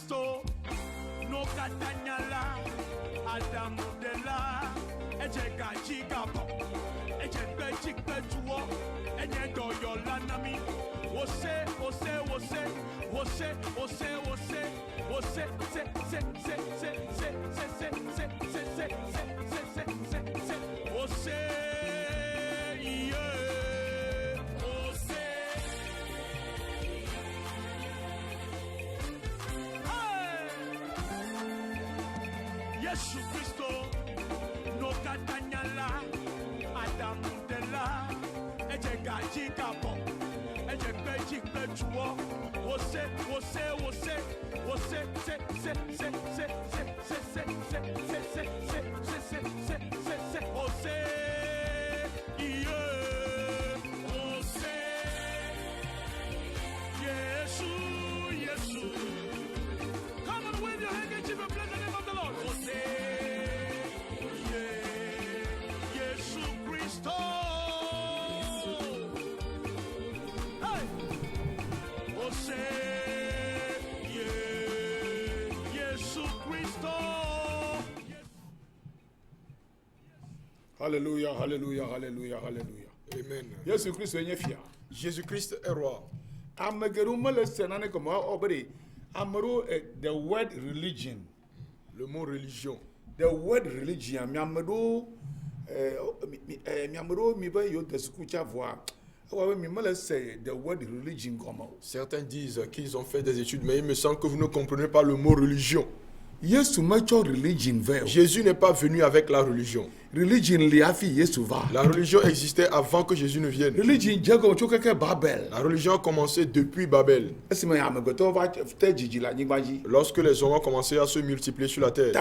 Christo, no Catanyala, Adam Della, Ejega Chigabo, Ejega Chigbetuo, Ejedo Yolanami, Wose, Yesu Christo, no Catanyala, Adam Della, Ejega Chigabo, Ejega Chigbetuo, Come on, wave your handkerchief and bless the name of the Lord. Yesu Christo. Hey. Yesu Christo. Alléluia, alléluia, alléluia, alléluia. Amen. Jésus Christ est fier. Jésus-Christ est roi. The word religion. Le mot religion. The word religion. The word religion. Certains disent qu'ils ont fait des études, mais il me semble que vous ne comprenez pas le mot religion. Jésus n'est pas venu avec la religion. La religion existait avant que Jésus ne vienne. La religion a commencé depuis Babel. Lorsque les hommes ont commencé à se multiplier sur la terre.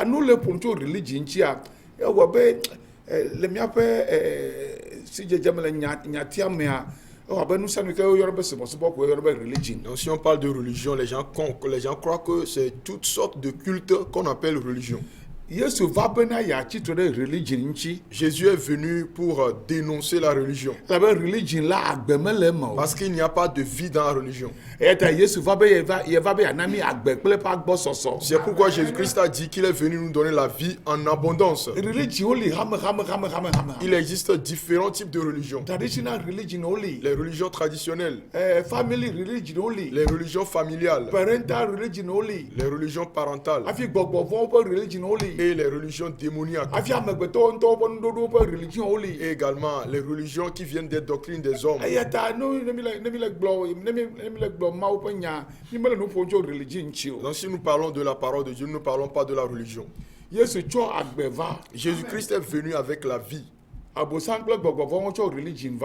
Donc si on parle de religion, les gens croient que c'est toutes sortes de cultes qu'on appelle religion. Jésus est venu pour dénoncer la religion. Parce qu'il n'y a pas de vie dans la religion. C'est pourquoi Jésus-Christ a dit qu'il est venu nous donner la vie en abondance. Il existe différents types de religions. Les religions traditionnelles. Les religions familiales. Les religions parentales. Et les religions démoniaques. Et également les religions qui viennent des doctrines des hommes. Donc si nous parlons de la parole de Dieu, nous ne parlons pas de la religion. Jésus-Christ est venu avec la vie.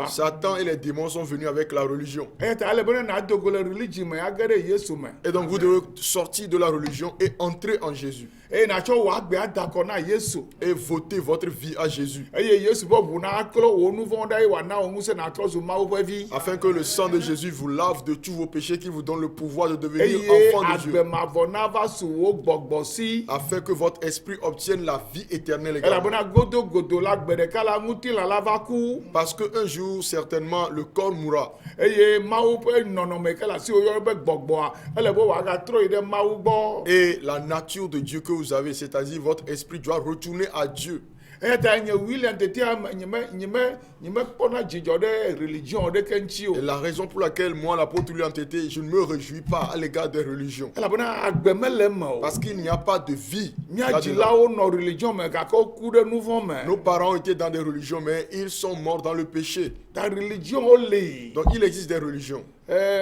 Satan et les démons sont venus avec la religion. Et donc vous devez sortir de la religion et entrer en Jésus. Et voter votre vie à Jésus. Afin que le sang de Jésus vous lave de tous vos péchés, qui vous donne le pouvoir de devenir enfant de Dieu. Afin que votre esprit obtienne la vie éternelle également. Parce qu'un jour, certainement, le corps mourra. Et la nature de Dieu que vous avez, c'est-à-dire votre esprit, doit retourner à Dieu. Et la raison pour laquelle moi, l'apôtre William Tété, je ne me réjouis pas à l'égard des religions. Parce qu'il n'y a pas de vie. Nos parents étaient dans des religions, mais ils sont morts dans le péché. Donc il existe des religions.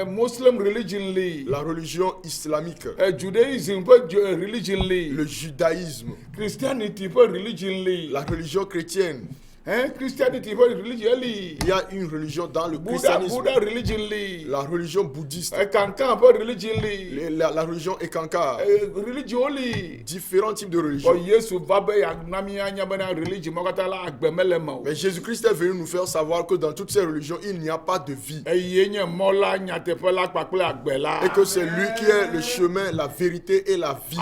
Muslim religion, la religion islamique, Judaism religion, le judaïsme, Christianity religion, la religion chrétienne. Christianity religion. Il y a une religion dans le christianisme. Buddha religion. La religion bouddhiste. Kankan religion. La religion Ekanka. Religion. Différents types de religions. Mais Jésus-Christ est venu nous faire savoir que dans toutes ces religions, il n'y a pas de vie. Et que c'est lui qui est le chemin, la vérité et la vie.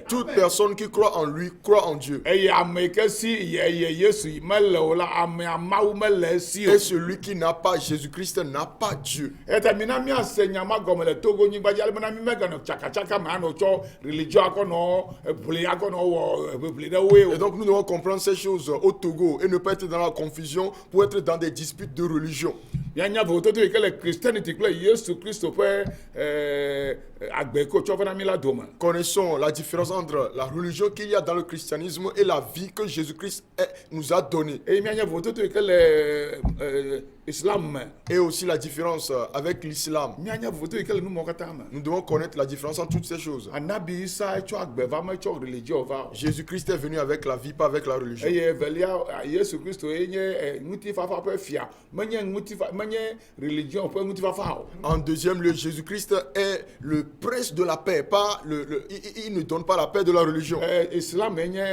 Toute personne qui croit en lui croit en Dieu. ame yi ke si yeye Yesu mele o la ame amawu mele si o. Et celui qui n'a pas Jésus-Christ n'a pas Dieu. Eta mina mi ase nyama gɔme le Togo nyigba dzi alebe na mi megana tsaka me anɔ tsɔ religion akɔnɔ ebli akɔnɔ wɔ ebli ɖe woe Et o. donc nous devons comprendre ces choses au Togo et ne pas être dans la confusion pour être dans des disputes de religion. Mianya vototo yi ke le Christianity kple Yesu Kristo ƒe agbeko tsɔ fana mi la dome. Connaissons la différence entre la religion qu'il y a dans le christianisme et la vie que Jésus-Christ nous a donnée. Eye mianya vototo yi ke le Islam me. Et aussi la différence avec l'islam. Mianya vototo yi ke le numɔ katã me. Nous devons connaître la différence entre toutes ces choses. Anabi Isa tsɔ agbe va me tsɔ religion va o. Jésus-Christ est venu avec la vie, pas avec la religion. Eye evelia Yesu Kristo ye nye ŋutifafa ƒe fia menye religion ƒe ŋutifafa o. En deuxième lieu, Jésus-Christ est le prince de la paix, pas il ne donne pas la paix de la religion. Islam ye nye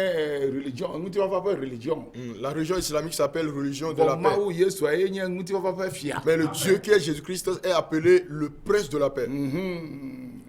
religion ŋutifafa ƒe religion. La religion islamique s'appelle religion de la Bon paix. Mawu Yesu ye nye ŋutifafa ƒe fia. Mais le Dieu qui est Jésus-Christ est appelé le prince de la paix.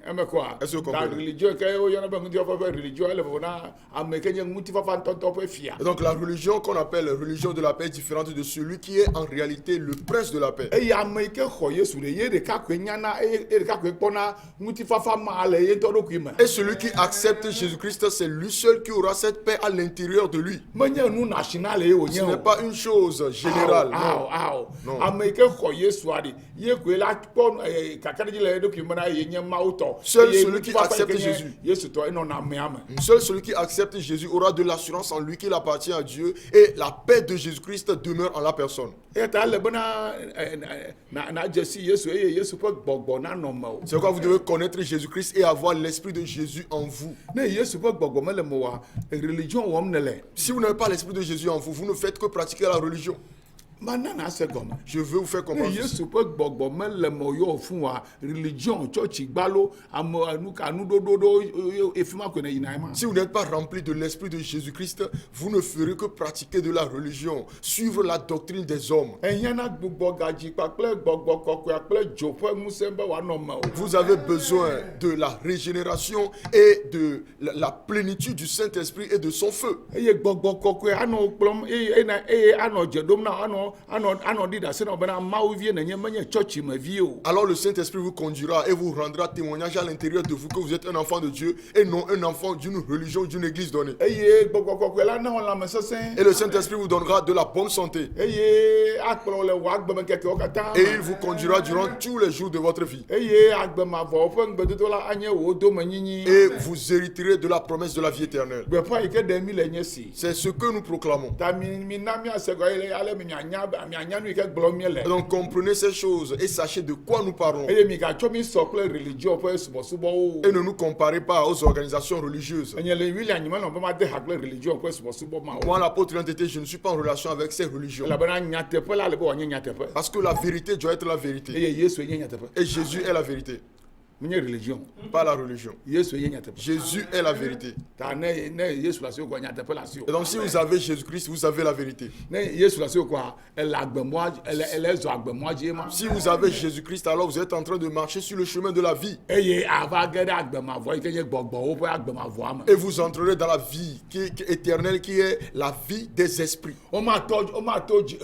Eme koa. Est-ce que vous Ta comprenez? religion ke wo yɔna be ŋutifafa ƒe religion ele vɔ na ame ke nye ŋutifafa ŋutɔŋutɔ ƒe fia. Et donc la religion qu'on appelle religion de la paix est différente de celui qui est en réalité le prince de la paix. Eye ame yi ke xɔ Yesu ɖe ye ɖeka koe nyana eye ɖeka koe kpɔna ŋutifafa ma le ye ŋutɔ ɖokui me. Et celui qui accepte Jésus-Christ, c'est lui seul qui aura cette paix à l'intérieur de lui. Menye nu national ye Ce wonye n'est o. pas une chose générale. Awo. Non. Ame yi ke xɔ Yesua ɖi ye koe la kpɔ kakaɖedzi le eɖokui me na ye nye Mawu tɔ. Seul Eye celui qui ŋutifafa accepte yi ke nye Jésus. Yesu tɔ enɔna amea me. Seul celui qui accepte Jésus aura de l'assurance en lui qu'il appartient à Dieu et la paix de Jésus-Christ demeure en la personne. Eya ta ele bena na dzesi Yesu eye Yesu ƒe gbɔgbɔ nanɔ me o. C'est pourquoi vous devez connaître Jésus-Christ et avoir l'esprit de Jésus en vous. Ne Yesu ƒe gbɔgbɔ mele me oa religion wɔm ne le. Si vous n'avez pas l'esprit de Jésus en vous, vous ne faites que pratiquer la religion. Manana se gɔme. Je veux vous faire Ne comprendre ceci. Yesu ƒe gbɔgbɔ mele me yɔ fún wa religion tsɔtsi gbalo ame nuɖoɖo efi ma koe ne yina ye ma. Si vous n'êtes pas rempli de l'esprit de Jésus-Christ, vous ne ferez que pratiquer de la religion, suivre la doctrine des hommes. Ehiana gbugbɔ gadzi kpakple gbɔgbɔ kɔkɔe kple dzo ƒe ŋusẽ be wòanɔ me o. Vous avez besoin de la régénération et de la plénitude du Saint-Esprit et de son feu. Eye gbɔgbɔ kɔkɔe anɔ kplɔm eye anɔ dze ɖom na anɔ ɖi ɖase na bena Mawu vie nenye menye tsɔtsi me vie o. Alors le Saint-Esprit vous conduira et vous rendra témoignage à l'intérieur de vous que vous êtes un enfant de Dieu et non un enfant d'une religion, d'une église donnée. Eye gbɔgbɔ kɔkɔe la na wɔ lãmesesẽ. Et le Saint-Esprit vous donnera de la bonne santé. Eye akplɔ le wò agbemekɛkɛwo katã. Et il vous conduira durant tous les jours de votre vie. Eye agbemavɔwo ƒe ŋgbedodo la anye wò domenyinyi. Et vous hériterez de la promesse de la vie éternelle. Gbeƒã yi ke ɖe mi le nye si. C'est ce que nous proclamons. Ta mina miase gɔ eye ale mianya nu yi ke gblɔm míele. Et donc comprenez ces choses et sachez de quoi nous parlons. Eye migatsɔ mi sɔ kple religion ƒe subɔsubɔwo. Et ne nous comparez pas aux organisations religieuses. Enye le William nyimele be ma de ha kple religion ƒe subɔsubɔ ma o. Moi, l'apôtre identité, je ne suis pas en relation avec ces religions. Elabena nyateƒe la le be wòanye nyateƒe. Parce que la vérité doit être la vérité. Eye Yesu nye nyateƒe. Et Jésus est la vérité, Menye religion. pas la religion. Yesu ye nyateƒe. Jésus est la vérité. Ta ne Yesu la se wo nyateƒe la si o. Et donc si vous avez Jésus-Christ, vous avez la vérité. Ne Yesu la se wo ele agbemɔa ele zɔ agbemɔa dzi ma. Si vous avez Jésus-Christ, alors vous êtes en train de marcher sur le chemin de la vie. Eye ava ge ɖe agbemavɔ yi ke nye gbɔgbɔwo ƒe agbemavɔa me. Et vous entrerez dans la vie qui est éternelle, qui est la vie des esprits. Womato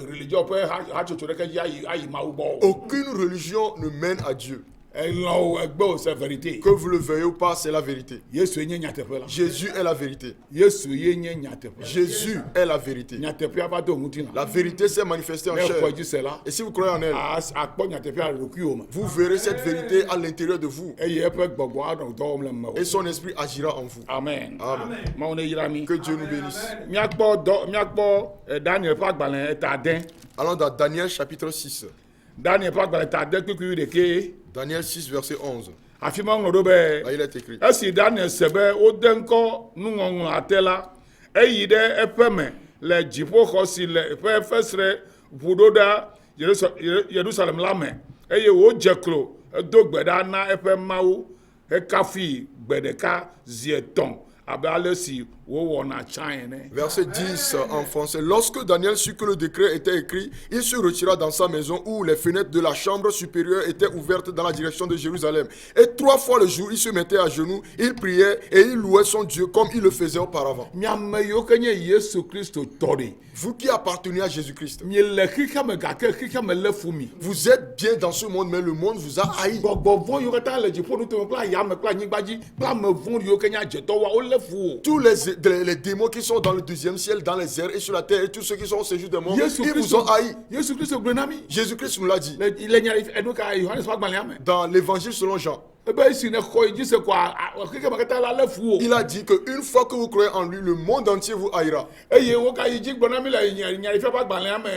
religion ƒe hatsotso ɖeke dzi ayi Mawu gbɔ o. Aucune religion ne mène à Dieu. Elɔwo egbewo c'est vérité. Que vous le veuillez ou pas, c'est la vérité. Yesu ye nye nyateƒe la. Jésus est la vérité. Yesu ye nye nyateƒe. Jésus est la vérité. Nyateƒea va do ŋuti La la. vérité s'est manifestée en Ne chair. xɔ dzi se la. Et si vous croyez en elle, Akpɔ nyateƒea le ɖokuiwo me. vous verrez cette vérité à l'intérieur de vous. Eye eƒe gbɔgbɔ anɔ dɔ wɔm le me o. Et son esprit agira en vous. Amen. Amen. Mawu ne yra mi. Que Dieu nous bénisse. Míakpɔ Daniel ƒe agbalẽ eta ɖe. Allons dans Daniel chapitre 6. Daniel ƒe agbalẽ eta ɖe kpikpui ɖeke. Daniel 6 verset 11. Afi ma ŋlɔ ɖo be. Là il est écrit. Esi Daniel se be wode ŋkɔ nuŋɔŋlɔa te la, eyi ɖe eƒe me le dziƒoxɔ si le eƒe fesre ʋu ɖo ɖa Yerusalem la me, eye wodze klo edo gbe ɖa na eƒe Mawu hekafui gbe ɖeka zi etɔ̃ abe ale si wowɔ na kyan ne. Verset 10 en français. Lorsque Daniel sut que le décret était écrit, il se retira dans sa maison où les fenêtres de la chambre supérieure étaient ouvertes dans la direction de Jérusalem. Et 3 fois le jour, il se mettait à genoux, il priait et il louait son Dieu comme il le faisait auparavant. Miame yiwo ke nye Yesu Kristo tɔ de. Vous qui appartenez à Jésus-Christ, Miele xixea me gake xixea me lé fu mi. vous êtes bien dans ce monde, mais le monde vous a haï. Gbɔgbɔ vɔ yiwo katã le dziƒo nutome kple ayame kple anyigba dzi kple ame vɔ̃ yiwo ke nye adzetɔwoa wolé fu wo. Tous les démons qui sont dans le deuxième ciel, dans les airs et sur la terre, et tous ceux qui sont au séjour des morts, Yesu ils vous ont haï. Yesu Kristo gblɔ na mi. Jésus-Christ nous l'a dit Le nya enu ka Yohanes ƒe agbalẽa me. dans l'évangile selon Jean. Ebe esi ne xɔ yi dzi se koa xixea me katã la lé fu wo. Il a dit qu'une fois que vous croyez en lui, le monde entier vous haïra. Eye wo ka yi dzi gblɔ na mi le nyaɖifia ƒe agbalẽa me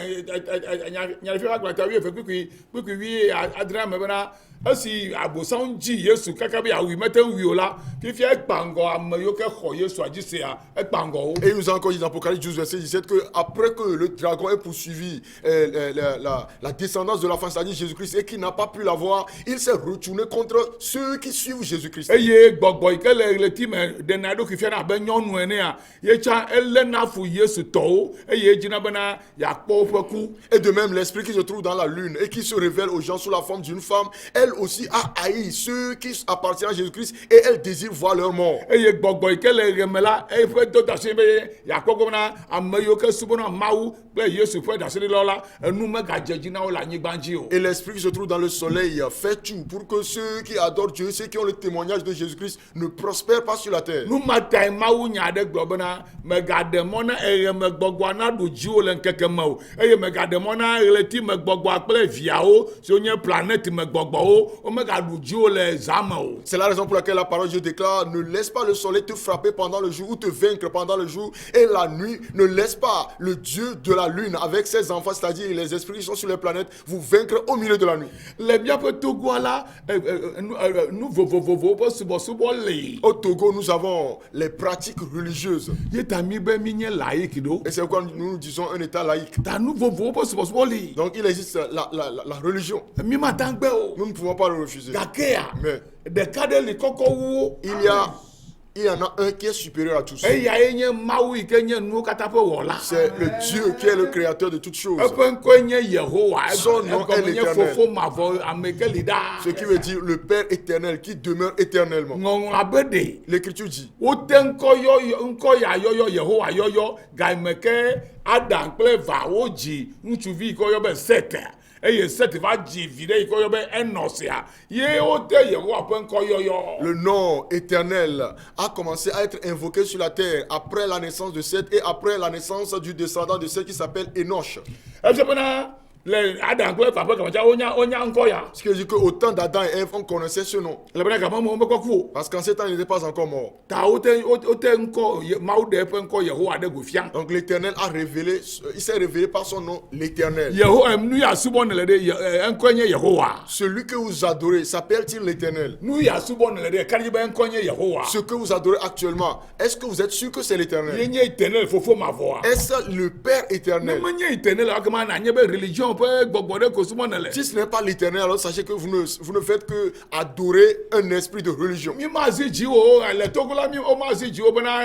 nyaɖifia ƒe agbalẽ ta wuieve kpikui wi adrea me bena esi abosam dzi Yesu kaka be awi mete ŋu wi o la fifia ekpa ŋgɔ ame yiwo ke xɔ Yesua dzi sea ekpa ŋgɔ wo. Et il nous a encore dit dans Apocalypse 12, verset 17, que après que le dragon ait poursuivi la descendance de la femme, c'est-à-dire Jésus-Christ, et qu'il n'a pas pu la voir, il s'est retourné contre ceux qui suivent Jésus-Christ. Eye gbɔgbɔ yi ke le ɣleti me ɖena eɖokui fia na abe nyɔnu enea yetsã elé na fu Yesu tɔwo eye edzina bena yeakpɔ woƒe ku. Et de même, l'esprit qui se trouve dans la lune et qui se révèle aux gens sous la forme d'une femme, elle aussi a haï ceux qui appartiennent à Jésus-Christ et elle désire voir leur mort. Eye gbɔgbɔ yi ke le ɣe me la eƒe do ɖase be yeakpɔ gbɔ bena ame yiwo ke subɔna Mawu kple Yesu ƒe ɖaseɖilawo la enu megadze dzi na wo le anyigba dzi o. Et l'esprit qui se trouve dans le soleil fait tout pour que ceux qui adorent Dieu, ceux qui ont le témoignage de Jésus-Christ, ne prospèrent pas sur la terre. Nu matae Mawu nya aɖe gblɔ bena megaɖe mɔ na eɣe me gbɔgbɔa naɖu dziwo le ŋkeke me o eye megaɖe mɔ na ɣleti me gbɔgbɔa kple viawo siwo nye planète me gbɔgbɔwo wo megaɖu dziwo le zã me o. C'est la raison pour laquelle la parole de Dieu déclare: ne laisse pas le soleil te frapper pendant le jour ou te vaincre pendant le jour, et la nuit ne laisse pas le Dieu de la lune avec ses enfants, c'est-à-dire les esprits qui sont sur les planètes, vous vaincre au milieu de la nuit. Le míaƒe Togoa la nu vovovowo ƒe subɔsubɔ li. Au Togo, nous avons les pratiques religieuses. Ye ta mi be mi nye laïque ɖo. Et c'est pourquoi nous disons un état laïque. Ta nu vovovowo ƒe subɔsubɔ li. Donc il existe la religion. Mi ma ta gbe o. Nous ne pouvons pas le refuser. Gakea. Mais Ɖeka ɖe li kɔkɔ wu wo. il y en a un qui est supérieur à tous. Eya ye nye Mawu yi ke nye nuwo katã ƒe wɔla. C'est le Dieu qui est le créateur de toutes choses. Eƒe ŋkɔe nye Yehowa. Son nom est Egɔme nye l'Éternel. fofo mavɔ ame ke li ɖaa. Ce qui veut dire le Père éternel qui demeure éternellement. Ŋɔŋlɔ be ɖe. L'Écriture dit: Wote ŋkɔ ya yɔyɔ Yehowa yɔyɔ game ke Adam kple Eva wodzi ŋutsuvi yi ke woyɔ be Sete. Eye Sete va dzi vi ɖe yi ke woyɔ be Enosia. Ye wote Yehowa ƒe ŋkɔ yɔyɔ. le nom éternel a commencé à être invoqué sur la terre après la naissance de Seth et après la naissance du descendant de Seth qui s'appelle Enoch. Efia bena le Adam kple Eva ƒe gametia wonya ŋkɔ ya. Ce qui veut dire qu'au temps d'Adam et Ève, on connaissait ce nom. Le bena game me womekɔ ku o. Parce qu'en ce temps, il n'était pas encore mort. Ta wote ŋkɔ Mawu ɖe eƒe ŋkɔ Yehowa ɖe go fia. Donc l'éternel a révélé, il s'est révélé par son nom, l'éternel. Yehowa nu ya subɔ ne le ɖe ŋkɔe nye Yehowa. Celui que vous adorez s'appelle-t-il l'éternel? Nu ya subɔ ne le ɖe kaɖi be ŋkɔe nye Yehowa. Ce que vous adorez actuellement, est-ce que vous êtes sûr que c'est Ye l'éternel? nye Éternel fofo mavɔa. Est-ce le Père Ne éternel? menye Éternel la kema na nye be religion ƒe gbɔgbɔ ɖe ko subɔ ne le. Si ce n'est pas l'éternel, alors sachez que vous ne faites que adorer un esprit de religion. Mi ma zi dzi o le Togo la mi o ma zi dzi o bena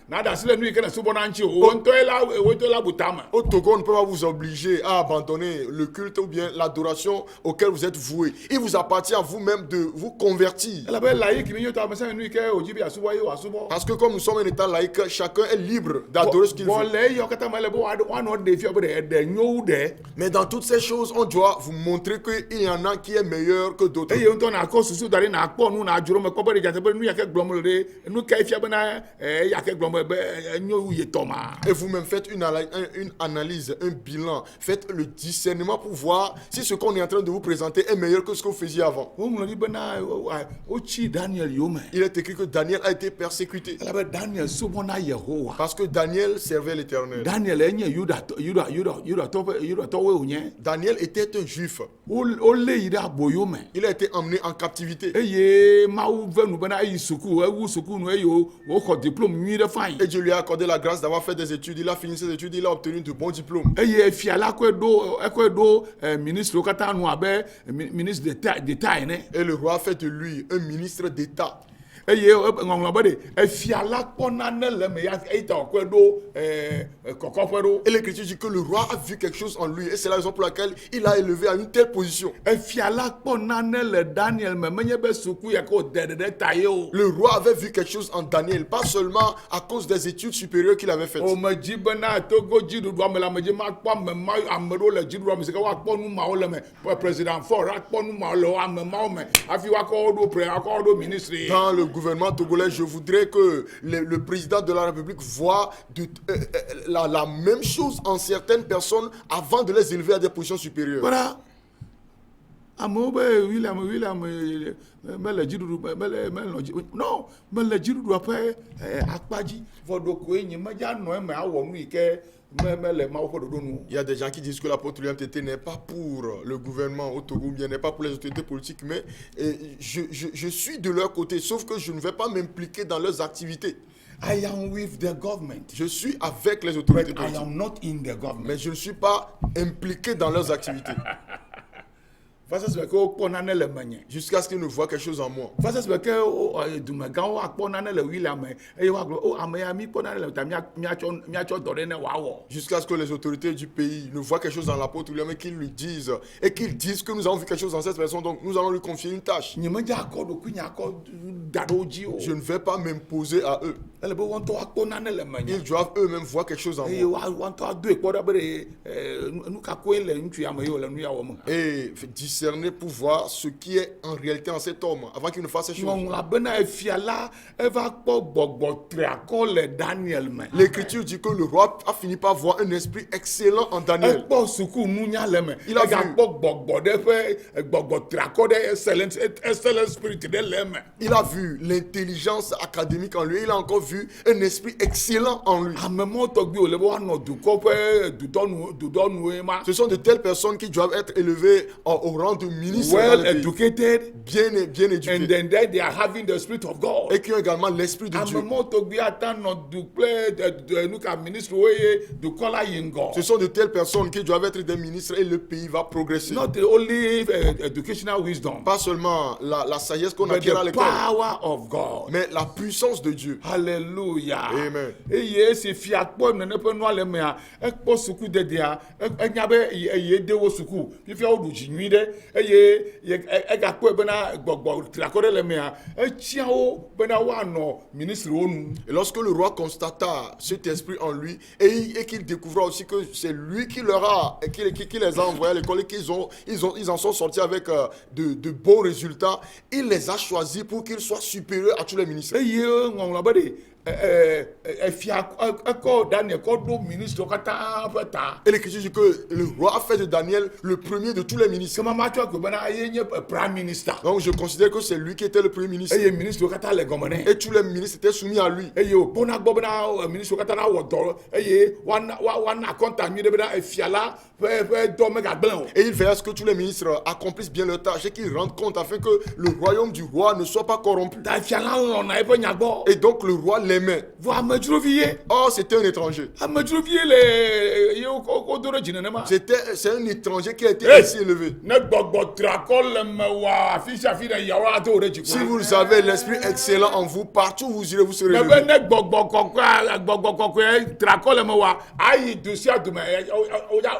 na da si le nu yi ke ne subɔ na ŋuti o. Wotɔ la bu tame. Au Togo, on ne peut pas vous obliger à abandonner le culte ou bien l'adoration auquel vous êtes voué. Il vous appartient à vous-même de vous convertir. Elabe laïque mi yɔ to ame sia nu yi ke o dzi be asubɔ ye o asubɔ. Parce que comme nous sommes un état laïque, chacun est libre d'adorer ce qu'il Bon veut. le eyɔ katã me le be woanɔ ɖe fia be ɖe nyo wu ɖe. Mais dans toutes ces choses, on doit vous montrer qu'il y en a qui est meilleur que d'autres. Eye ŋutɔ na kɔ susu da ɖi na kpɔ nu na dzro me kpɔ be ɖe dzate be nu ya ke gblɔm le ɖe nu ke fia bena ya ke gblɔm be enyo wu yetɔ ma. Et vous-même faites une analyse, un bilan. Faites le discernement pour voir si ce qu'on est en train de vous présenter est meilleur que ce que vous faisiez avant. Woŋlɔ ɖi bena wotsi Daniel yome. Il est écrit que Daniel a été persécuté. Elabe Daniel subɔna Yehowa. Parce que Daniel servait l'Éternel. Daniel enye Yudatɔwoe wonye. Daniel était un juif. Wolé yi ɖe aboyo me. Il a été emmené en captivité. Eye Mawu ve nu bena eyi suku ewu suku nu eye woxɔ diplôme nyui ɖe fain. Et Dieu lui a accordé la grâce d'avoir fait des études. Il a fini ses études, il a obtenu de bons diplômes. Eye fia la ekɔe ɖo ministre katã nu abe ministre d'État ene. Et le roi a fait de lui un ministre d'État. eye ŋɔŋlɔ be de efia la kpɔ nane le me ya eyi ta wòkɔe ɖo kɔkɔƒe ɖo. Et l'Écriture dit que le roi a vu quelque chose en lui. Et c'est la raison pour laquelle il a élevé à une telle position. Efia la kpɔ nane le Daniel me menye be suku ya ke wòde ɖe ta ye o. Le roi avait vu quelque chose en Daniel, pas seulement à cause des études supérieures qu'il avait faites. O me dzi bena Togo dziɖuɖua me la me dzi ma kpɔ ame ɖewo le dziɖuɖua me si ke woakpɔ nu mawo le me président Faure akpɔ nu mawo le ame mawo me hafi woakɔ wo ɖo ministre. Dans le gouvernement togolais, je voudrais que le président de la République voit la même chose en certaines personnes avant de les élever à des positions supérieures. Voilà. Amewo be William mele dziɖuɖu non mele dziɖuɖua ƒe akpadzi vɔɖokoe nye medza nɔ eme awɔ nu yi ke mele mawo ƒe ɖoɖo nu. Il y a des gens qui disent que l'apôtre William Tété n'est pas pour le gouvernement au Togo, bien n'est pas pour les autorités politiques, mais je suis de leur côté, sauf que je ne vais pas m'impliquer dans leurs activités. I am with the government. Je suis avec les autorités But I politiques, am not in the government. mais je ne suis pas impliqué dans leurs activités. Fasa sebe ke wokpɔ nane le menye. Jusqu'à ce qu'ils ne voient quelque chose en moi. Fasa sebe ke dumegãwo akpɔ nane le William me eye woagblɔ o ame ya mi kpɔ nane le ta miatsɔ dɔ ɖe ne wòawɔ. Jusqu'à ce que les autorités du pays ne voient quelque chose dans l'apôtre William et qu'ils lui disent, que nous avons vu quelque chose dans cette personne, donc nous allons lui confier une tâche. Nye medze akɔ ɖokui nye akɔ da ɖe wo dzi o. Je ne vais pas m'imposer à eux. Ele be wontɔ akpɔ nane le menye. Ils doivent eux-mêmes voir quelque chose en Eye moi. wontɔ ado ekpɔ ɖa be nu kakoe le ŋutsu ya me ye wòle nu ya wɔm. Et discerner pour voir ce qui est en réalité en cet homme avant qu'il ne fasse ces choses. Ŋɔŋlɔ bena efia la eva kpɔ gbɔgbɔ triakɔ le Daniel me. L'écriture dit que le roi a fini par voir un esprit excellent en Daniel. Ekpɔ suku nunya le me. Il a vu. Egakpɔ gbɔgbɔ ɖe ƒe gbɔgbɔ triakɔ ɖe excellent spirit ɖe le me. Il a vu l'intelligence académique en lui. Il a encore vu un esprit excellent en lui. Ame mɔ tɔgbi wòle be woanɔ dukɔ ƒe dudɔnue ma. Ce sont de telles personnes qui doivent être élevées au rang de ministre. Well educated, bien éduqués. and then they are having the spirit of God. Et qui ont également l'esprit de Dieu. Ame mɔ tɔgbi ata nɔ dukple nuka ministre wo ye dukɔ la yi ŋgɔ. Ce sont de telles personnes qui doivent être des ministres et le pays va progresser. Not only educational wisdom, Pas seulement la sagesse qu'on but acquiert à the l'école, power of God. mais la puissance de Dieu. Hallelujah. Amen. Eye si fia kpɔ nene ƒe nua le mea, ekpɔ suku dedea, enya be eye de wo suku, fifia wo ɖu dzi nyui ɖe, eye egakpɔe bena gbɔgbɔ triakɔ ɖe le mea, etsia wo bena woanɔ ministre wo nu. Et lorsque le roi constata cet esprit en lui et qu'il découvra aussi que c'est lui qui les a envoyés à l'école et ils en sont sortis avec de bons résultats, il les a choisis pour qu'ils soient supérieurs à tous les ministres. Eye ŋɔŋlɔ be de efia ekɔ Daniel kɔ ɖo ministre wo katã ƒe ta. Et l'Écriture dit que le roi a fait de Daniel le premier de tous les ministres. Kema ma tsɔ gbe bena eye nye prime minister. Donc je considère que c'est lui qui était le premier ministre. Eye ministre wo katã le gɔme nɛ. Et tous les ministres étaient soumis à lui. Eye wòkpɔna gbɔ bena ministre wo katã na wɔ dɔ eye woana kɔnta nyui ɖe bena efia la ƒe dɔ megagblẽ o. Et il veille à ce que tous les ministres accomplissent bien leur tâche et qu'ils rendent compte afin que le royaume du roi ne soit pas corrompu. Ta efia la lɔ̃na eƒe nya gbɔ. Et donc le roi l'aimait. Vɔ amedzrovi ye. Or, c'était un étranger. Amedzrovi ye le ye wodo ɖe dzi nenema. C'est un étranger qui a été ainsi élevé. Ne gbɔgbɔ triakɔ le me wa afi sia afi ɖe yawo ado wo ɖe dzi. Si vous avez l'esprit excellent en vous, partout où vous irez, vous serez Ne élevé. be ne gbɔgbɔ kɔkɔe triakɔ le me wa ayi du sia du me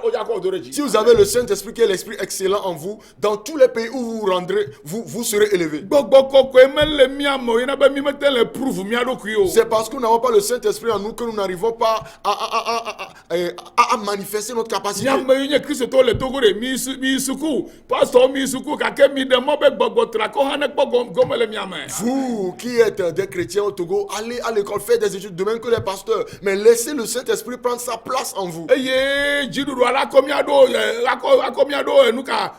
wodza kɔ wo do ɖe dzi. Si vous avez le Saint-Esprit qui est l'esprit excellent en vous, dans tous les pays où vous vous rendrez, vous serez élevé. Gbɔgbɔ kɔkɔe mele mia me o yina be mi mete le prove mia ɖokui o. C'est parce que nous n'avons pas le Saint-Esprit en nous que nous n'arrivons pas à manifester notre capacité. Miame yi nye kristotɔwo le Togo de mi suku pastor mi suku gake mi ɖe mɔ be gbɔgbɔ triakɔ hã ne kpɔ gɔme le mia me. Vous qui êtes des chrétiens au Togo, allez à l'école, faites des études de même que les pasteurs, mais laissez le Saint-Esprit prendre sa place en vous. Eye dziɖuɖu ala kɔ mia ɖo akɔ mia ɖo nuka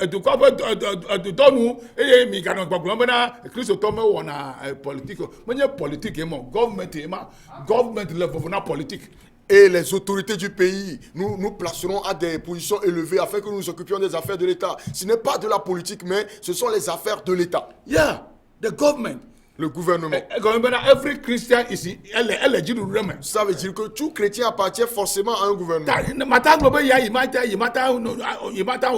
dukɔ ƒe dɔnu eye mi ganɔ gbɔgblɔm bena kristotɔ mewɔna politique o menye politique ye ma government ye ma government le vovo na politique. Et les autorités du pays, nous placerons à des positions élevées afin que nous nous occupions des affaires de l'État. Ce n'est pas de la politique, mais ce sont les affaires de l'État. Yeah, the government. le gouvernement. Every Christian is elle est jiru reme. Ça veut dire que tout chrétien appartient forcément à un gouvernement. Mata globe ya yimata o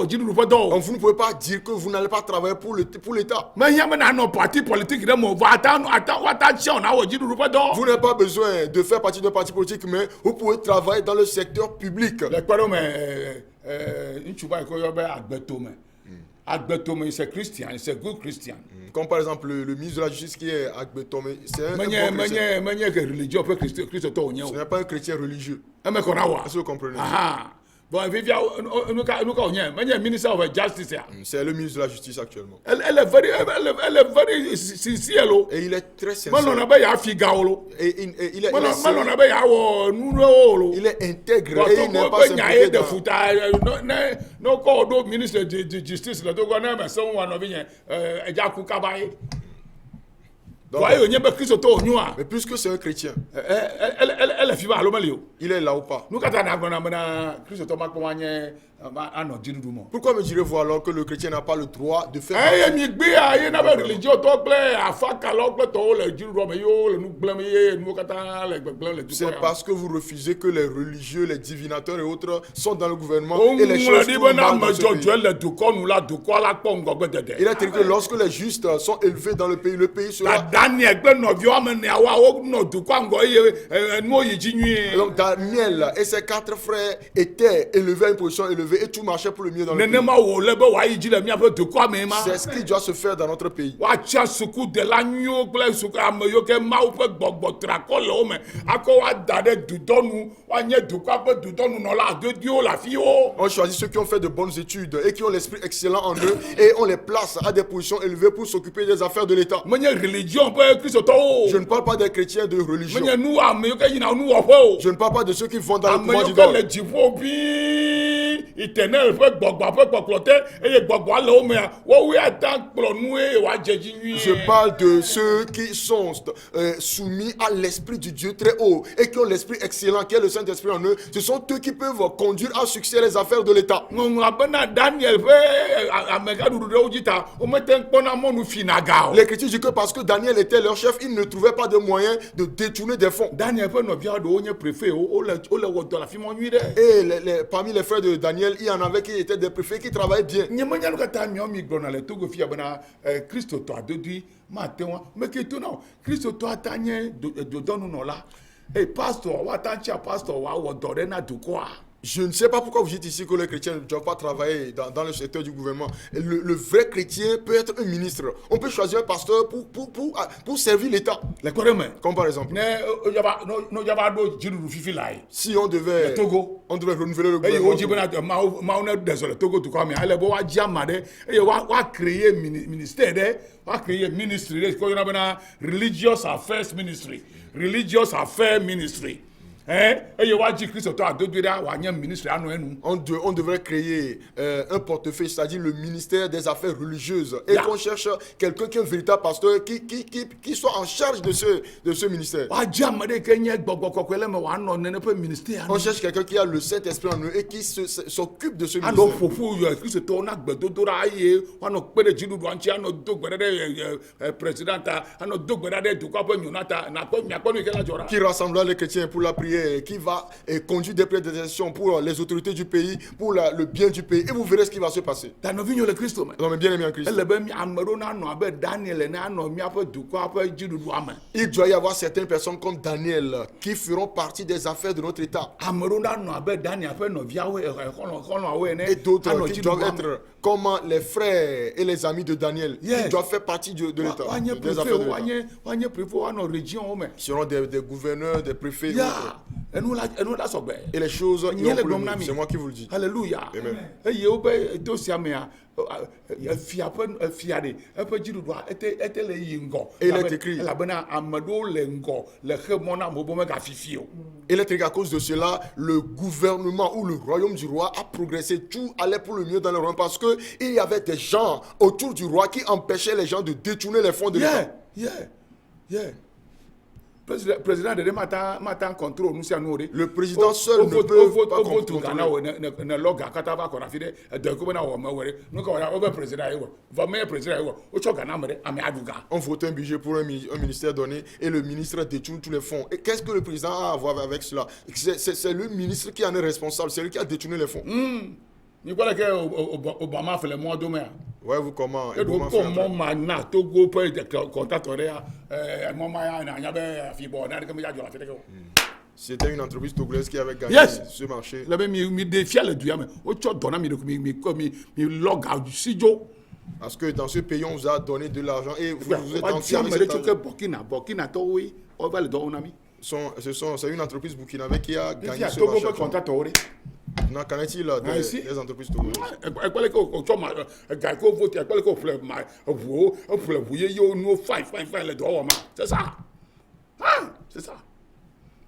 jiru fodo. Donc vous ne pouvez pas dire que vous n'allez pas travailler pour l'État. Mais il y a un parti politique de mo attention na o jiru fodo. Vous n'avez pas besoin de faire partie d'un parti politique, mais vous pouvez travailler dans le secteur public. Le kwaro me nchuba ko yo be agbetome. Agbetome c'est Christian, c'est good Christian. Comme par exemple le ministre de la Justice qui est Agbetome, c'est un bon chrétien. Manye que religieux peut Christ to onye. Ce n'est pas un chrétien religieux. Me konawa. Est-ce que vous comprenez? Ah. Bon, vivia nous onye. Manye minister of justice. C'est le ministre de la Justice actuellement. Elle est very sincere lo. Et il est très sincère. Malona be ya figa lo. Et il est Malona be ya wo nuro lo. il est intègre et il n'est pas s'impliquer de dans... futa no ko do minister de justice le to go na me so one of yen eja ku kabai. Donc, mais puisque c'est un chrétien, il est là ou pas. Pourquoi me direz-vous alors que le chrétien n'a pas le droit de faire C'est parce que vous refusez que les religieux, les divinateurs et autres sont dans le gouvernement et les choses tournent mal dans ce pays. Il a dit que lorsque les justes sont élevés dans le pays sera... Donc Daniel et ses 4 frères étaient élevés à une position élevée et tout marchait pour le mieux dans le pays. C'est ce qui doit se faire dans notre pays. On choisit ceux qui ont fait de bonnes études et qui ont l'esprit excellent en eux et on les place à des positions élevées pour s'occuper des affaires de l'État. Je ne parle pas des chrétiens de religion. Je ne parle pas de ceux qui vont dans le mouvement d'idole. Je parle de ceux qui sont soumis à l'esprit du Dieu très haut et qui ont l'esprit excellent qui est le Saint-Esprit en eux. Ce sont eux qui peuvent conduire à succès les affaires de l'État. Les chrétiens disent que parce que Daniel était leur chef, ils ne trouvaient pas de moyens de détourner des fonds. Et parmi les frères de Daniel, il y en avait qui étaient des préfets qui travaillaient bien. Je ne sais pas pourquoi vous dites ici que les chrétiens ne doivent pas travailler dans le secteur du gouvernement. Le vrai chrétien peut être un ministre. On peut choisir un pasteur pour servir l'État. Comme par exemple. Si on devait renouveler le gouvernement. Religious Affairs Ministry. On devrait créer un portefeuille, c'est-à-dire le ministère des Affaires religieuses. Et qu'on cherche quelqu'un qui est un véritable pasteur qui soit en charge de ce ministère. On cherche quelqu'un qui a le Saint-Esprit en eux et qui s'occupe de ce ministère. Qui rassemblera les chrétiens pour la prière, qui va conduire des prédestinations pour les autorités du pays, pour le bien du pays. Et vous verrez ce qui va se passer. Non, mais bien aimé en Christ. Il doit y avoir certaines personnes comme Daniel qui feront partie des affaires de notre État. Et d'autres qui doivent être comme les frères et les amis de Daniel. Ils doivent faire partie de l'État. Des affaires de l'État. Ils seront des gouverneurs, des préfets. Et les choses iront pour le mieux. C'est moi qui vous le dis. Alléluia. Amen. Et il est écrit. Il est écrit qu'à cause de cela, le gouvernement ou le royaume du roi a progressé. Tout allait pour le mieux dans le royaume parce qu'il y avait des gens autour du roi qui empêchaient les gens de détourner les fonds de l'État. président de mata contrôle nous c'est nous Le président seul ne peut pas contrôler. ne loga kata va kora fide de ko na wo mawere nous ko over président ewo va meilleur président ewo o choka na mere ami aduga. On vote un budget pour un ministère donné et le ministre détourne tous les fonds. Et qu'est-ce que le président a à voir avec cela? C'est le ministre qui en est responsable, c'est lui qui a détourné les fonds. Ni quoi que Obama fait le mois demain. Ouais, vous comment? Et donc comme mana Togo peut être contact C'était une entreprise togolaise qui avait gagné ce marché. Là même mi défier le duya mais o cho dona mi log out studio. Parce que dans ce pays on vous a donné de l'argent et vous êtes entier avec cet argent. Burkina to oui, on va le donner ami. C'est une entreprise burkinabé qui a gagné ce Togo marché. peut contact oré. Non, qu'en est-il des entreprises togolaises? Ekwale ko choma ga ko vote ekwale ko fleur ma o fleur bouye yo no fine le do ma. C'est ça. Ah, c'est ça.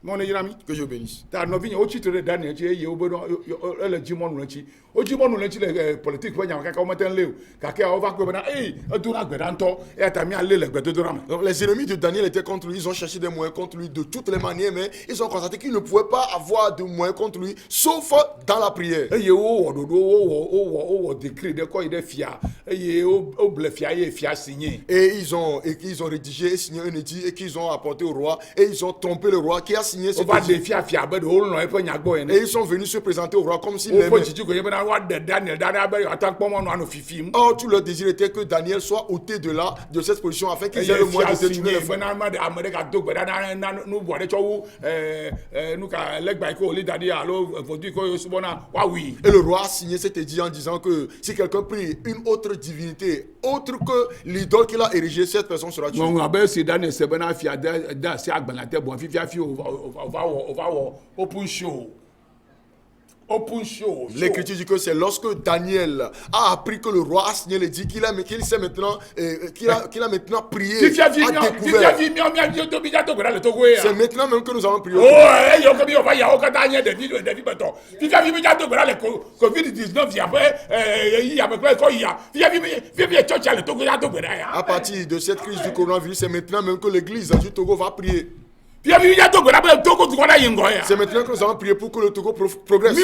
Mon ami Que je bénisse. Ta no vigne o titre de Daniel ti ye o bodo le jimon no chi. O jimon no chi le politique fa nya ka o meten lew. Ka ke o va ko na do na gbe dan to e ta mi ale le gbe do ram. Donc les ennemis de Daniel étaient contre lui, ils ont cherché des moyens contre lui de toutes les manières, mais ils ont constaté qu'ils ne pouvaient pas avoir de moyens contre lui, sauf dans la prière. E ye o décret de quoi il est fia. E ye o ble fia ye fia signé. Et ils ont rédigé et signé un édit et qu'ils ont apporté au roi et ils ont trompé le roi qui a signé ce édit. Et ils sont venus se présenter au roi comme s'il l'aimait. Or, tout leur désir était que Daniel soit ôté de cette position afin qu'ils aient le moyen de détourner les fonds. Et le roi a signé cet édit en disant que si quelqu'un prie une autre divinité, autre que l'idole qu'il a érigée, cette personne sera tuée. L'Écriture dit que c'est lorsque Daniel a appris que le roi a signé l'édit qu'il a maintenant prié à découvert. C'est maintenant même que nous allons prier. À partir de cette crise du coronavirus, c'est maintenant même que l'église du Togo va prier. C'est maintenant que nous allons prier pour que le Togo progresse.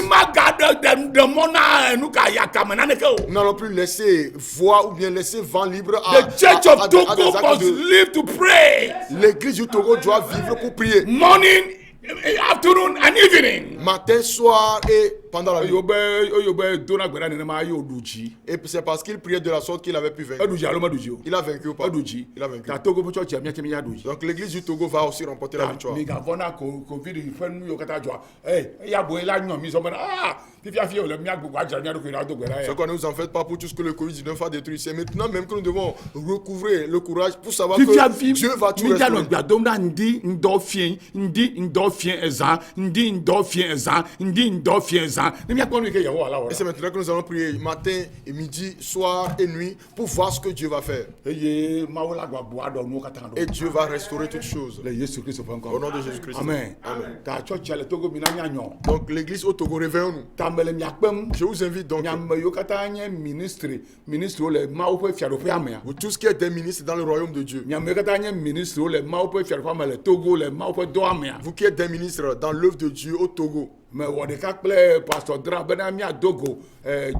Nous n'allons plus laisser voix ou bien laisser vent libre à The Church of Togo must live to pray. L'église du Togo doit vivre pour prier. Morning, afternoon and evening. Matin, soir et pendant la nuit. Et c'est parce qu'il priait de la sorte qu'il avait pu vaincre. Il a vaincu ou pas? Il a vaincu. Donc l'église du Togo va aussi remporter la victoire. Ce qu'on ne nous en fait pas pour tout ce que le Covid-19 a détruit. C'est maintenant même que nous devons recouvrer le courage pour savoir que Dieu va tout restaurer. Et c'est maintenant que nous allons prier matin et midi, soir et nuit pour voir ce que Dieu va faire. Et Dieu va restaurer toutes choses. Au nom de Jésus-Christ. Amen. Amen. Donc Donc l'église au Togo, réveillons-nous. Je vous invite donc, vous tous qui êtes des ministres dans le royaume de Dieu, vous qui êtes des ministres dans l'œuvre de Dieu au Togo, mais on est capable pasteur Dra benamia dogo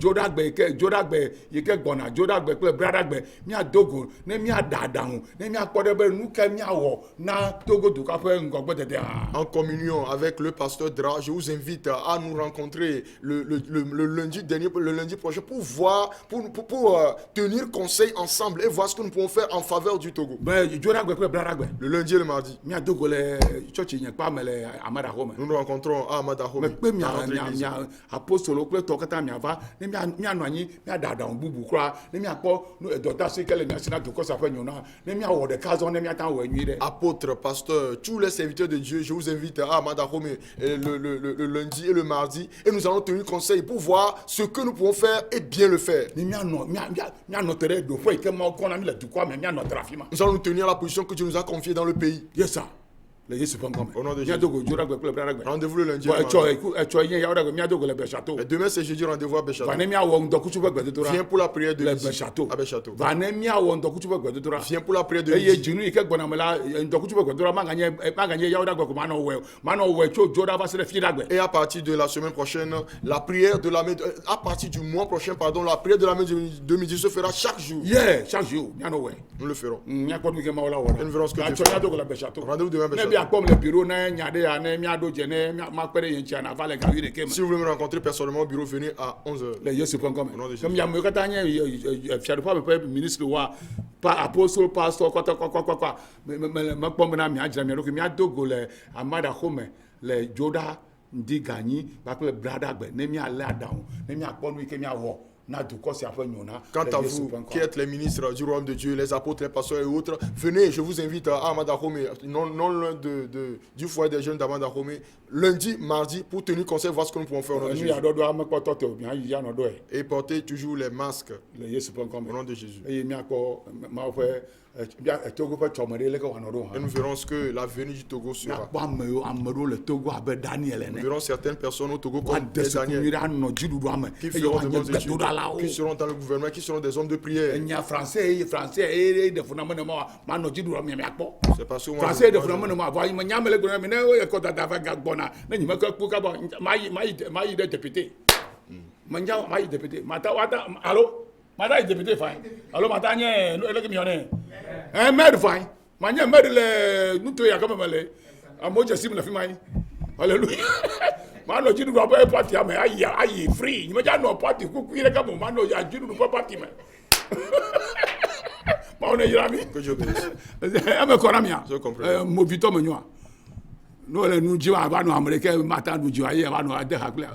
jodagbe yeke gbona jodagbe kle bradagbe mia dogo ne mia dadahu ne mia kodebe nuka mia wo na Togo du kape ngogbe tete en communion avec le pasteur Dra, je vous invite à nous rencontrer le lundi prochain pour voir pour tenir conseil ensemble et voir ce que nous pouvons faire en faveur du Togo. Mais jodagbe kle bradagbe Le lundi et le mardi. mia dogo le church nye pa mele amada home. Nous nous rencontrons à Amadahome. Mais pe mia apostolo kle tokata mia va ne mia no anyi mia dada bubu kra ne mia po docteur sekele mia sina to ko sa fa nyona ne mia wo de kazo ne mia tan wo anyi de. Apôtres, pasteurs, tous les serviteurs de Dieu, je vous invite à Amadahome le lundi et le mardi et nous allons tenir conseil pour voir ce que nous pouvons faire et bien le faire. Mia no tere do foi ke ma ko na mi le du kwa me mia no trafima. Nous allons nous tenir à la position que Dieu nous a confiée dans le pays. Yes sir. le Yesu ƒe ŋkɔ Au nom de me Jésus. miadogo dzodagbe kple bradagbe Rendez-vous le lundi. bon et mardi. etsɔ nye yawo ɖagbe miadogo le Bɛshato Et demain, c'est jeudi, rendez-vous à Béchateau. va ne miawɔ ŋdɔkutsu ƒe gbedodoɖa Viens pour la prière de le midi Bɛshato à Béchateau. va ne miawɔ ŋdɔkutsu ƒe gbedodoɖa Viens pour la prière de eye midi. dzinu yi ke gbɔna me la ŋdɔkutsu ƒe gbedodoɖa maganye yawo ɖagbe ko manɔ wɔe tso dzoɖa va se ɖe fi ɖagbe Et à partir de la semaine prochaine, la prière de la midi, à partir du mois prochain, pardon, la prière de la midi de midi se fera chaque jour. ye chaque jour mianɔ wɔe Nous le ferons. miakpɔ nu ke mawo la Et nous verrons ce que wɔna Dieu atsɔ fera. miadogo le Bɛshato Rendez-vous demain à ne Béchateau. biakpɔm le bureau ne nya ɖe ya ne miaɖo dze ne makpe ɖe ye ŋutia nava le gawi ɖeke me Si vous voulez me rencontrer personnellement au bureau, venez à 11h. le Yesu ƒe ŋkɔ Au nom de me Jésus. comme yamewo katã nye fiaɖuƒea me ƒe ministre wa apostol pastor kɔkɔkɔkɔkɔ mekpɔm bena miadzra mia ɖokui miado go le amadaxo me le dzoɖa ŋdi ganyi kpakple bradagbe ne mialé aɖaŋu ne miakpɔ nu yi ke miawɔ na dukɔ sia ƒe nyona Quant le à Yesu vous, ƒe ŋkɔ qui êtes les ministres du royaume de Dieu, les apôtres, les pasteurs et autres, venez, je vous invite à Amadakome, non loin du foyer des jeunes d'Amadakome, lundi, mardi, pour tenir conseil, voir ce que nous pouvons faire au nom de nu Jésus. yaɖɔɖɔ amekpɔtɔ te o miayi yanɔ ɖɔe Et portez toujours les masques le Yesu ƒe ŋkɔ au nom me de Jésus. eye miakpɔ mawo ƒe Togo ƒe tsɔme ɖe leke wòanɔ ɖo Et nous verrons ce que l'avenir du Togo sera. miakpɔ ame ɖewo le Togo abe Daniel Nous ene verrons certaines personnes au Togo comme woade suku Daniel nyui ɖe anɔ dziɖuɖua me qui eye feront de woanye bonnes études, gbedoɖalawo qui seront dans le gouvernement, qui seront des hommes de prière. enya français eye de funa mene ma manɔ dziɖuɖua me miakpɔ C'est parce que moi, français de funa mene ma vɔ menya mele gblɔ mi ne woyɛ kɔ dada va gagbɔna ne nyime ke kpu kabɔ mayi ɖe député menya mayi député mata wata alo mata yi député fain alo mata nye eleke miɔne maire fain manye maire le nuto ya kama mele amewo dze sim le fi ma yi hallelujah manɔ dziɖuɖua ƒe partia me ayi free nyime dza nɔ parti kukui ɖeke me manɔ dziɖuɖu ƒe parti me mawo ne yra mi que Dieu bénisse. eme kɔ na mia Je comprends. movitɔ me nyɔa n'o le nu dzi wa va nɔ ame ɖeke mata nu dzi wa ye va nɔ ade ha kple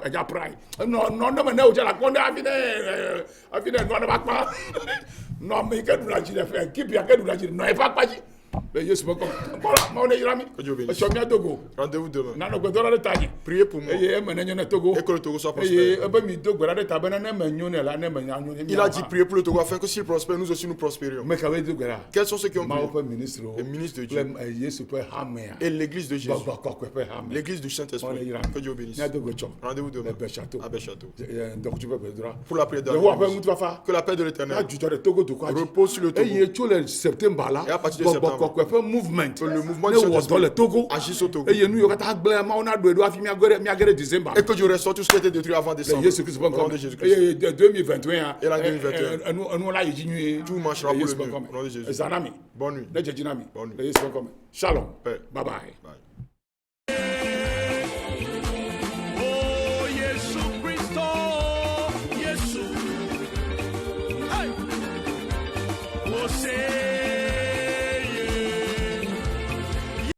edza pra yi nɔ ne me ne o dze la kpɔ ne hafi ne nua ne va kpa nɔ ame yi ke ɖuna dzi le fɛ kipia ke ɖuna dzi nɔ eƒe akpa dzi le Yesu ƒe kɔme kpɔla mawo ne yra mi Que Dieu bénisse. etsɔ mia dogo Rendez-vous demain. nanɔ gbedoɖa ɖe ta dzi Priez pour moi. eye eme ne nyo ne Togo Et que le Togo soit eye prospère. ebe mi do gbeɖa ɖe ta bena ne me nyo ne la ne me nya nyo ne Il a dit prier pour le Togo afin que s'il prospère, nous aussi nous prospérions. me kawe do gbeɖa Quels sont ceux qui ont mawo prié? ƒe ministrewo Les ministres de Dieu. kple Yesu ƒe hamea Et l'église de Jésus. gbɔgbɔ kɔkɔe ƒe hame L'église du mawo ne Saint-Esprit. yra Que Dieu bénisse. miado gbetsɔ Rendez-vous le demain Bɛshato à Béchateau. ŋdɔkutsu ƒe gbedoɖa Pour la prière de yehowa ƒe la nuit. ŋutifafa Que la paix de na l'éternel dzudzɔ ɖe Togo dukɔa dzi repose sur le Togo. eye tso le septembre la Et à partir de gbɔgbɔ septembre, kɔkɔe ƒe movement que le mouvement ne du wɔ dɔ Saint-Esprit le Togo agisse au Togo. eye nu yiwo katã gblẽ mawo na ɖoe ɖo hafi miage ɖe décembre Et que Dieu restaure tout ce qui a été détruit avant le décembre. Yesu Kristu ƒe Au nom de ŋkɔme Jésus-Christ. eye 2021 Et l'année 2021. enu la yi dzi nyuie Tout marchera le pour Yesu le ƒe mieux. Au nom de ŋkɔme Jésus. eza na mi Bonne nuit. ne dzedzi na mi Bonne nuit. le Yesu ƒe ŋkɔme shalom Paix. bye bye. Bye. Oh, Yesu Cristo, Yesu. Hey. Oh, say.